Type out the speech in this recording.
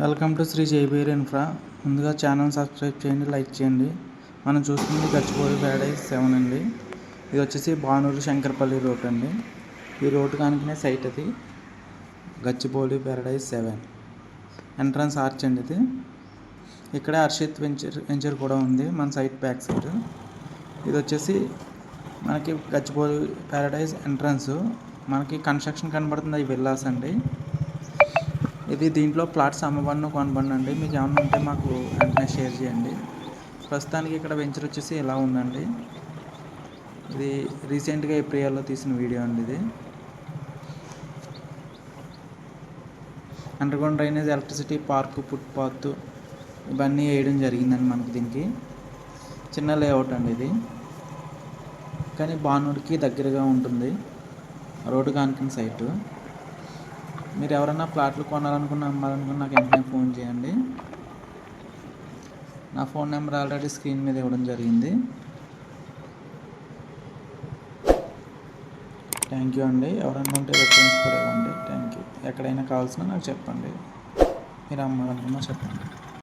Welcome to Shri Jaibir infra. ముందుగా channel subscribe చేయండి, like చేయండి. మనం చూస్తుంది గచ్చిబౌలి ప్యారడైజ్ 7 అండి. ఇది వచ్చేసి బానూరు శంకరపల్లి రోడ్ అండి. ఈ రోడ్డు కానుకనే సైట్ అది గచ్చిబౌలి ప్యారడైజ్ 7 ఎంట్రన్స్ ఆర్చ్ అండి. ఇక్కడే హర్షిత్ వెంచర్ కూడా ఉంది మన సైట్ బ్యాక్ సైడ్. ఇది వచ్చేసి మనకి గచ్చిబౌలి ప్యారడైజ్ ఎంట్రన్స్. మనకి కన్స్ట్రక్షన్ కనబడుతుంది, అవి విల్లాస్ అండి. ఇది దీంట్లో ప్లాట్స్ అమ్మబడిన కొనబడిన అండి. మీకు ఏమన్నా ఉంటే మాకు వెంటనే షేర్ చేయండి. ప్రస్తుతానికి ఇక్కడ వెంచర్ వచ్చేసి ఇలా ఉందండి. ఇది రీసెంట్గా ఏప్రిల్లో తీసిన వీడియో అండి. ఇది underground drainage, electricity, park, footpath ఇవన్నీ వేయడం జరిగిందండి. మనకి దీనికి చిన్న లేఅవుట్ అండి ఇది, కానీ బానూరుకి దగ్గరగా ఉంటుంది. రోడ్డు కానుకున్న సైటు. మీరు ఎవరైనా ప్లాట్లు కొనాలనుకున్న, అమ్మాలనుకున్న నాకు వెంటనే ఫోన్ చేయండి. నా ఫోన్ నెంబర్ ఆల్రెడీ స్క్రీన్ మీద ఇవ్వడం జరిగింది. థ్యాంక్ యూ అండి. ఎవరైనా ఉంటే రెఫరెన్స్ కూడా ఇవ్వండి. Thank you. ఎక్కడైనా కావాల్సిన నాకు చెప్పండి. మీరు అమ్మాలనుకున్నా చెప్పండి.